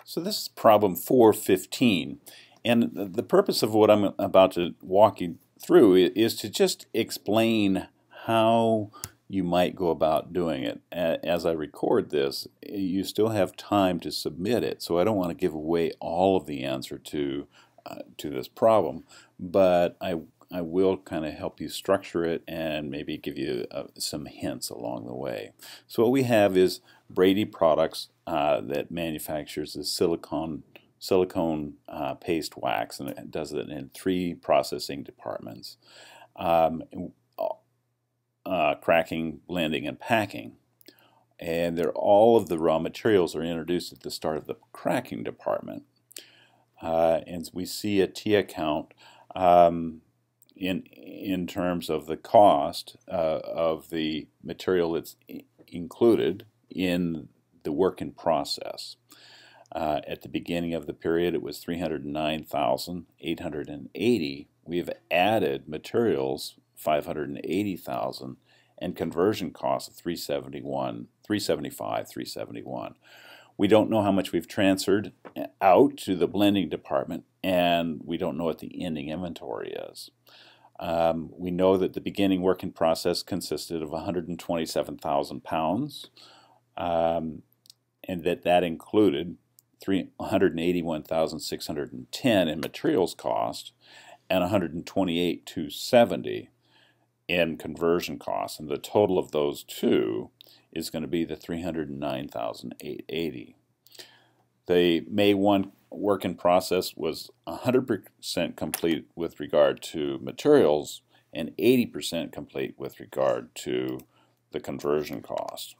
So this is problem 415, and the purpose of what I'm about to walk you through is to just explain how you might go about doing it. As I record this, you still have time to submit it, so I don't want to give away all of the answer to this problem, but I will kind of help you structure it and maybe give you some hints along the way. So what we have is Brady Products that manufactures the silicone paste wax, and it does it in 3 processing departments: cracking, blending, and packing. And all of the raw materials are introduced at the start of the cracking department. And we see a T account in terms of the cost of the material that's included in the work in process. At the beginning of the period, it was $309,880. We've added materials $580,000 and conversion costs of $375, $371. We don't know how much we've transferred out to the blending department, and we don't know what the ending inventory is. We know that the beginning work in process consisted of 127,000 pounds, and that included 181,610 in materials cost and 128,270 in conversion costs, and the total of those two is going to be the 309,880. The May 1 work in process was 100% complete with regard to materials and 80% complete with regard to the conversion cost.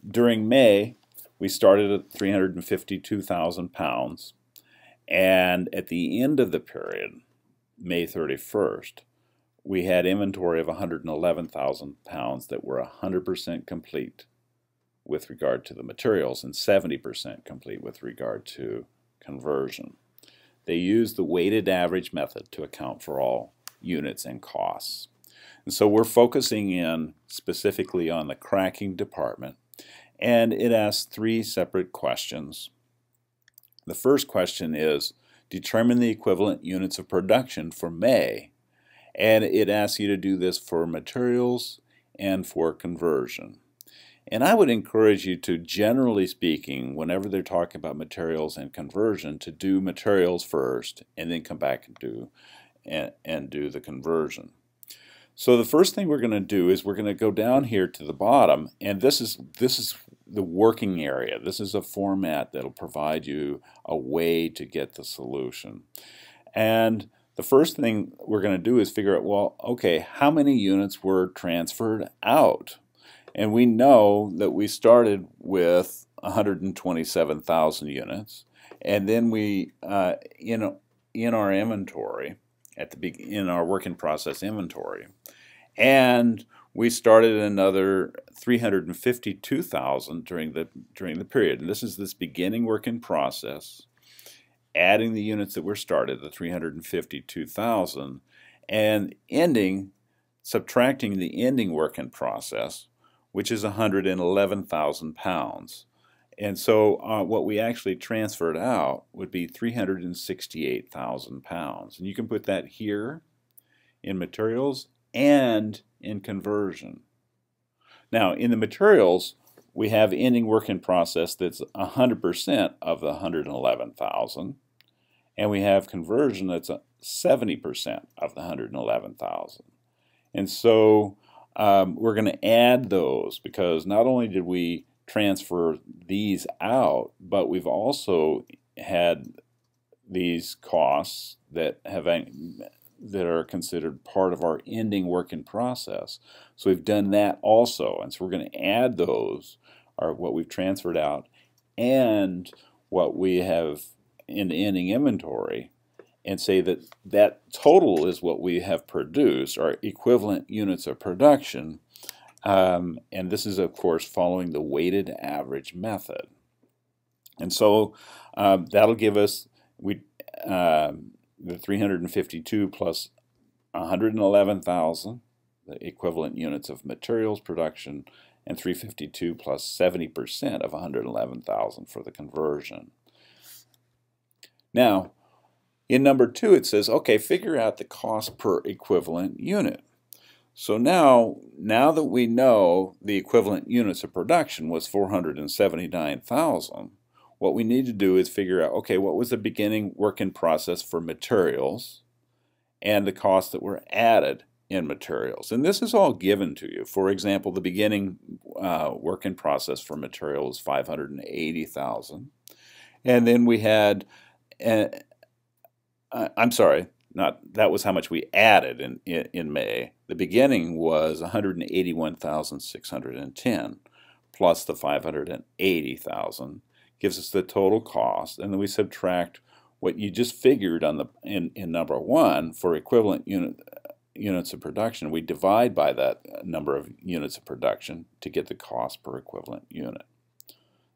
During May, we started at 352,000 pounds, and at the end of the period, May 31st, we had inventory of 111,000 pounds that were 100% complete with regard to the materials and 70% complete with regard to conversion. They used the weighted average method to account for all units and costs. And so we're focusing in specifically on the cracking department, and it asks 3 separate questions. The first question is, determine the equivalent units of production for May, and it asks you to do this for materials and for conversion. And I would encourage you to, generally speaking, whenever they're talking about materials and conversion, to do materials first and then come back and do the conversion. So the first thing we're going to do is we're going to go down here to the bottom, and this is the working area. This is a format that'll provide you a way to get the solution. And the first thing we're going to do is figure out, well, okay, how many units were transferred out? And we know that we started with 127,000 units, and then we, in our inventory, in our work in process inventory, and we started another 352,000 during the period. And this is this beginning work in process, adding the units that were started, the 352,000, and subtracting the ending work in process, which is 111,000 pounds. And so what we actually transferred out would be 368,000 pounds. And you can put that here in materials and in conversion. Now, in the materials, we have ending work in process that's 100% of the 111,000, and we have conversion that's 70% of the 111,000. And so we're going to add those, because not only did we transfer these out, but we've also had these costs that are considered part of our ending work in process. So we've done that also, and so we're going to add those, or what we've transferred out, and what we have in the ending inventory, and say that that total is what we have produced, our equivalent units of production. And this is, of course, following the weighted average method. And so that'll give us the 352 plus 111,000, the equivalent units of materials production, and 352 plus 70% of 111,000 for the conversion. Now, in number 2 it says, okay, figure out the cost per equivalent unit. So now that we know the equivalent units of production was 479,000, what we need to do is figure out, okay, what was the beginning work in process for materials and the costs that were added in materials. And this is all given to you. For example, the beginning work in process for material was 580,000. And then we had, I'm sorry, that was how much we added in May. The beginning was 181,610 plus the 580,000 gives us the total cost, and then we subtract what you just figured on in number 1 for equivalent units of production. We divide by that number of units of production to get the cost per equivalent unit.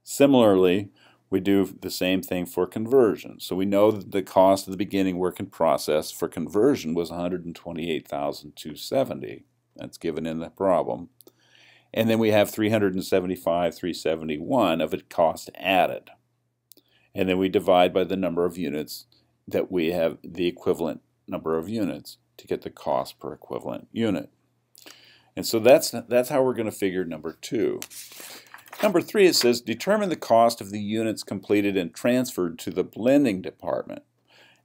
Similarly, we do the same thing for conversion. So we know that the cost of the beginning work in process for conversion was 128,270. That's given in the problem. And then we have 375,371 of it cost added. And then we divide by the number of units that we have, the equivalent number of units, to get the cost per equivalent unit. And so that's how we're going to figure number 2. Number 3, it says determine the cost of the units completed and transferred to the blending department.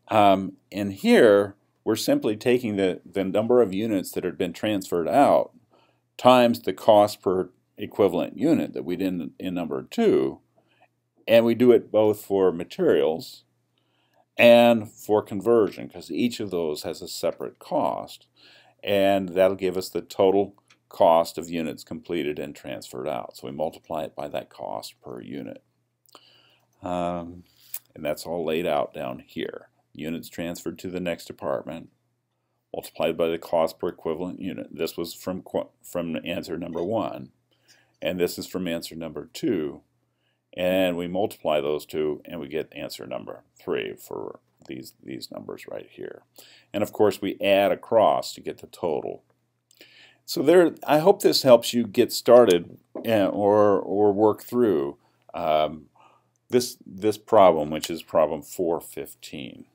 And here we're simply taking the number of units that had been transferred out times the cost per equivalent unit that we did in number 2, and we do it both for materials and for conversion, because each of those has a separate cost, and that'll give us the total cost of units completed and transferred out. So we multiply it by that cost per unit. And that's all laid out down here. Units transferred to the next department multiplied by the cost per equivalent unit. This was from answer number 1, and this is from answer number 2, and we multiply those two and we get answer number 3 for these numbers right here. And of course we add across to get the total. So I hope this helps you get started or work through this problem, which is problem 415.